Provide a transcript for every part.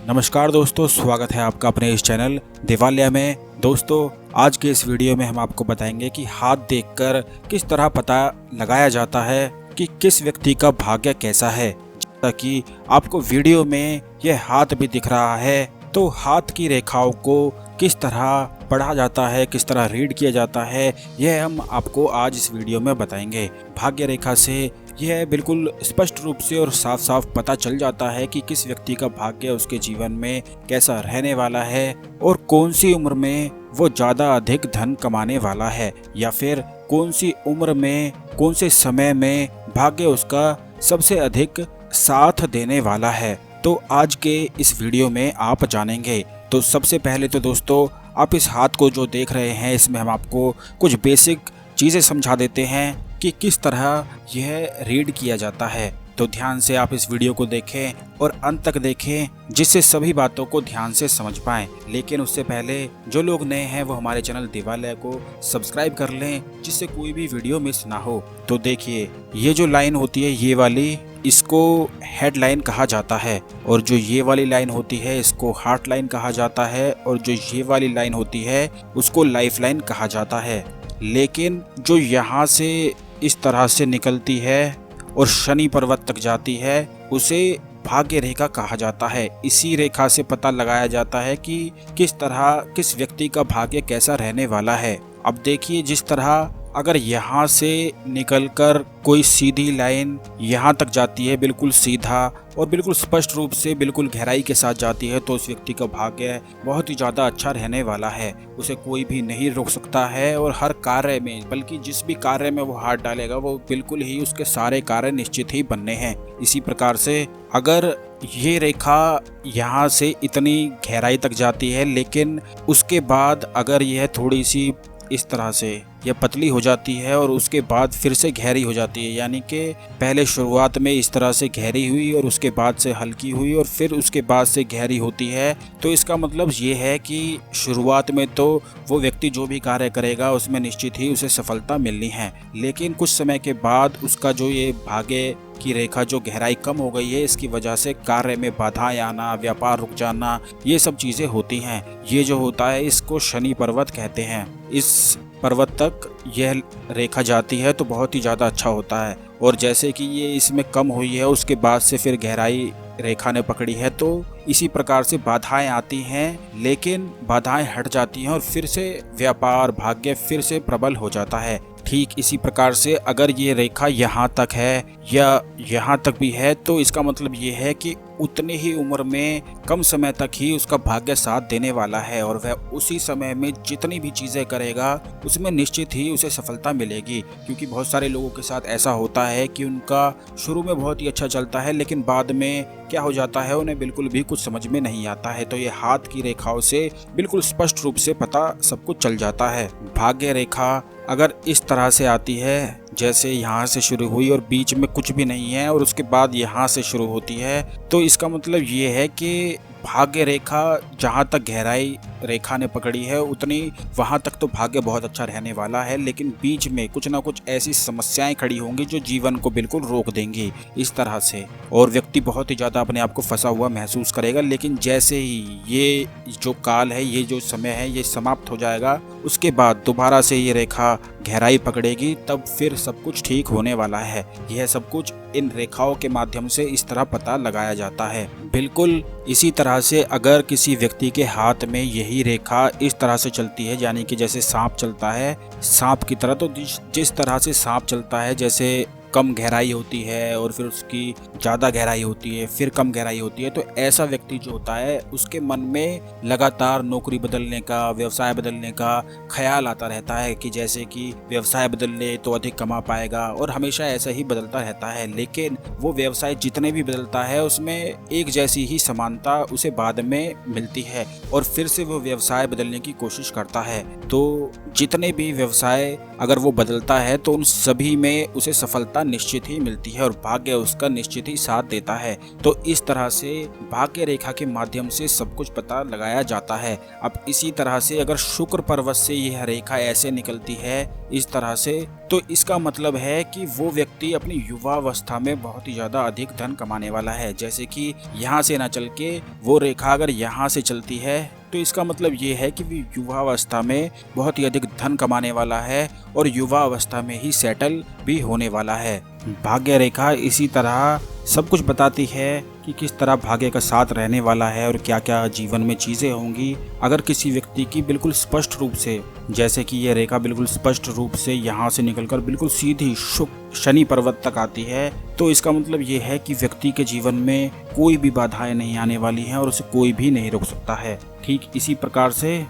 नमस्कार दोस्तों, स्वागत है आपका अपने इस चैनल दिवालिया में। दोस्तों, आज के इस वीडियो में हम आपको बताएंगे कि हाथ देखकर किस तरह पता लगाया जाता है कि किस व्यक्ति का भाग्य कैसा है। जैसा कि आपको वीडियो में यह हाथ भी दिख रहा है, तो हाथ की रेखाओं को किस तरह पढ़ा जाता है, किस तरह रीड किया जाता है, यह हम आपको आज इस वीडियो में बताएंगे। भाग्य रेखा से यह बिल्कुल स्पष्ट रूप से और साफ साफ पता चल जाता है कि किस व्यक्ति का भाग्य उसके जीवन में कैसा रहने वाला है और कौन सी उम्र में वो ज़्यादा अधिक धन कमाने वाला है, या फिर कौन सी उम्र में कौन से समय में भाग्य उसका सबसे अधिक साथ देने वाला है। तो आज के इस वीडियो में आप जानेंगे। तो सबसे पहले तो दोस्तों, आप इस हाथ को जो देख रहे हैं, इसमें हम आपको कुछ बेसिक चीज़ें समझा देते हैं कि किस तरह यह रीड किया जाता है। तो ध्यान से आप इस वीडियो को देखें और अंत तक देखें, जिससे सभी बातों को ध्यान से समझ पाएं। लेकिन उससे पहले जो लोग नए हैं वो हमारे चैनल दिवालिया को सब्सक्राइब कर लें, जिससे कोई भी वीडियो मिस ना हो। तो देखिए, ये जो लाइन होती है ये वाली, इसको हेड लाइन कहा जाता है, और जो ये वाली लाइन होती है इसको हार्ट लाइन कहा जाता है, और जो ये वाली लाइन होती है उसको लाइफ लाइन कहा जाता है। लेकिन जो यहाँ से इस तरह से निकलती है और शनि पर्वत तक जाती है, उसे भाग्य रेखा कहा जाता है। इसी रेखा से पता लगाया जाता है कि किस तरह किस व्यक्ति का भाग्य कैसा रहने वाला है। अब देखिए, जिस तरह अगर यहाँ से निकलकर कोई सीधी लाइन यहाँ तक जाती है, बिल्कुल सीधा और बिल्कुल स्पष्ट रूप से बिल्कुल गहराई के साथ जाती है, तो उस व्यक्ति का भाग्य बहुत ही ज़्यादा अच्छा रहने वाला है। उसे कोई भी नहीं रोक सकता है, और हर कार्य में, बल्कि जिस भी कार्य में वो हाथ डालेगा वो बिल्कुल ही उसके सारे कार्य निश्चित ही बनने हैं। इसी प्रकार से अगर ये रेखा यहाँ से इतनी गहराई तक जाती है, लेकिन उसके बाद अगर यह थोड़ी सी इस तरह से यह पतली हो जाती है और उसके बाद फिर से गहरी हो जाती है, यानी कि पहले शुरुआत में इस तरह से गहरी हुई और उसके बाद से हल्की हुई और फिर उसके बाद से गहरी होती है, तो इसका मतलब ये है कि शुरुआत में तो वो व्यक्ति जो भी कार्य करेगा उसमें निश्चित ही उसे सफलता मिलनी है। लेकिन कुछ समय के बाद उसका जो ये भाग्य की रेखा जो गहराई कम हो गई है, इसकी वजह से कार्य में बाधाएं आना, व्यापार रुक जाना, ये सब चीज़ें होती हैं। ये जो होता है इसको शनि पर्वत कहते हैं। इस पर्वत तक यह रेखा जाती है तो बहुत ही ज़्यादा अच्छा होता है, और जैसे कि ये इसमें कम हुई है उसके बाद से फिर गहराई रेखा ने पकड़ी है, तो इसी प्रकार से बाधाएं आती हैं, लेकिन बाधाएं हट जाती हैं और फिर से व्यापार भाग्य फिर से प्रबल हो जाता है। ठीक इसी प्रकार से अगर ये रेखा यहाँ तक है या यहाँ तक भी है, तो इसका मतलब ये है कि उतनी ही उम्र में कम समय तक ही उसका भाग्य साथ देने वाला है, और वह उसी समय में जितनी भी चीज़ें करेगा उसमें निश्चित ही उसे सफलता मिलेगी। क्योंकि बहुत सारे लोगों के साथ ऐसा होता है कि उनका शुरू में बहुत ही अच्छा चलता है, लेकिन बाद में क्या हो जाता है उन्हें बिल्कुल भी कुछ समझ में नहीं आता है। तो ये हाथ की रेखाओं से बिल्कुल स्पष्ट रूप से पता सब कुछ चल जाता है। भाग्य रेखा अगर इस तरह से आती है, जैसे यहाँ से शुरू हुई और बीच में कुछ भी नहीं है और उसके बाद यहाँ से शुरू होती है, तो इसका मतलब ये है कि भाग्य रेखा जहाँ तक गहराई रेखा ने पकड़ी है उतनी वहाँ तक तो भाग्य बहुत अच्छा रहने वाला है, लेकिन बीच में कुछ ना कुछ ऐसी समस्याएं खड़ी होंगी जो जीवन को बिल्कुल रोक देंगी इस तरह से, और व्यक्ति बहुत ही ज़्यादा अपने आप को फंसा हुआ महसूस करेगा। लेकिन जैसे ही ये जो काल है, ये जो समय है, ये समाप्त हो जाएगा, उसके बाद दोबारा से ये रेखा गहराई पकड़ेगी, तब फिर सब कुछ ठीक होने वाला है। यह सब कुछ इन रेखाओं के माध्यम से इस तरह पता लगाया जाता है। बिल्कुल इसी तरह से अगर किसी व्यक्ति के हाथ में यही रेखा इस तरह से चलती है, यानी कि जैसे सांप चलता है, सांप की तरह, तो जिस तरह से सांप चलता है, जैसे कम गहराई होती है और फिर उसकी ज़्यादा गहराई होती है, फिर कम गहराई होती है, तो ऐसा व्यक्ति जो होता है उसके मन में लगातार नौकरी बदलने का, व्यवसाय बदलने का ख्याल आता रहता है कि जैसे कि व्यवसाय बदल ले तो अधिक कमा पाएगा, और हमेशा ऐसा ही बदलता रहता है। लेकिन वो व्यवसाय जितने भी बदलता है उसमें एक जैसी ही समानता उसे बाद में मिलती है, और फिर से वो व्यवसाय बदलने की कोशिश करता है। तो जितने भी व्यवसाय अगर वो बदलता है तो उन सभी में उसे सफलता निश्चित ही मिलती है और भाग्य उसका निश्चित ही साथ देता है। तो इस तरह से भाग्य रेखा के माध्यम से सब कुछ पता लगाया जाता है। अब इसी तरह से अगर शुक्र पर्वत से यह रेखा ऐसे निकलती है इस तरह से, तो इसका मतलब है कि वो व्यक्ति अपनी युवावस्था में बहुत ही ज्यादा अधिक धन कमाने वाला है। जैसे कि यहाँ से ना चल के वो रेखा अगर यहाँ से चलती है तो इसका मतलब ये है कि वो युवावस्था में बहुत ही अधिक धन कमाने वाला है और युवावस्था में ही सेटल भी होने वाला है। भाग्य रेखा इसी तरह सब कुछ बताती है कि किस तरह भाग्य का साथ रहने वाला है और क्या क्या जीवन में चीज़ें होंगी। अगर किसी व्यक्ति की बिल्कुल स्पष्ट रूप से, जैसे कि ये रेखा बिल्कुल स्पष्ट रूप से यहाँ से निकलकर बिल्कुल सीधी शनि पर्वत तक आती है, तो इसका मतलब ये है कि व्यक्ति के जीवन में कोई भी बाधाएं नहीं आने वाली हैं और उसे कोई भी नहीं रोक सकता है। ठीक इसी प्रकार से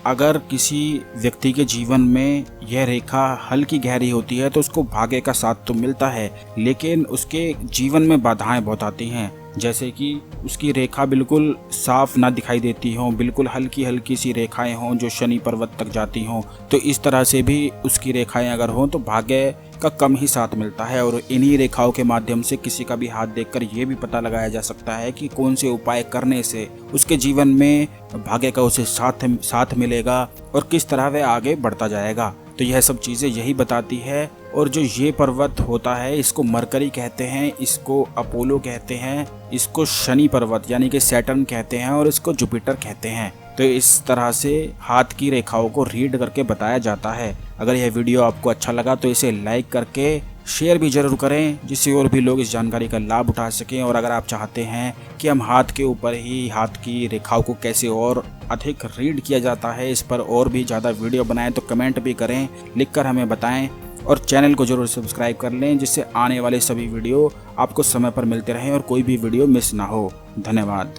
अगर किसी व्यक्ति के जीवन में यह रेखा हल्की गहरी होती है तो उसको भाग्य का साथ तो मिलता है, लेकिन उसके जीवन में बाधाएं बहुत आती हैं। जैसे कि उसकी रेखा बिल्कुल साफ ना दिखाई देती हो, बिल्कुल हल्की हल्की सी रेखाएं हों जो शनि पर्वत तक जाती हों, तो इस तरह से भी उसकी रेखाएं अगर हों तो भाग्य का कम ही साथ मिलता है। और इन्हीं रेखाओं के माध्यम से किसी का भी हाथ देखकर ये भी पता लगाया जा सकता है कि कौन से उपाय करने से उसके जीवन में भाग्य का उसे साथ मिलेगा और किस तरह वह आगे बढ़ता जाएगा। तो यह सब चीज़ें यही बताती है। और जो ये पर्वत होता है इसको मरकरी कहते हैं, इसको अपोलो कहते हैं, इसको शनि पर्वत यानी कि सैटर्न कहते हैं और इसको जुपिटर कहते हैं। तो इस तरह से हाथ की रेखाओं को रीड करके बताया जाता है। अगर यह वीडियो आपको अच्छा लगा तो इसे लाइक करके शेयर भी जरूर करें, जिससे और भी लोग इस जानकारी का लाभ उठा सकें। और अगर आप चाहते हैं कि हम हाथ के ऊपर ही हाथ की रेखाओं को कैसे और अधिक रीड किया जाता है, इस पर और भी ज़्यादा वीडियो बनाएं, तो कमेंट भी करें, लिखकर हमें बताएं। और चैनल को जरूर सब्सक्राइब कर लें, जिससे आने वाले सभी वीडियो आपको समय पर मिलते रहें और कोई भी वीडियो मिस ना हो। धन्यवाद।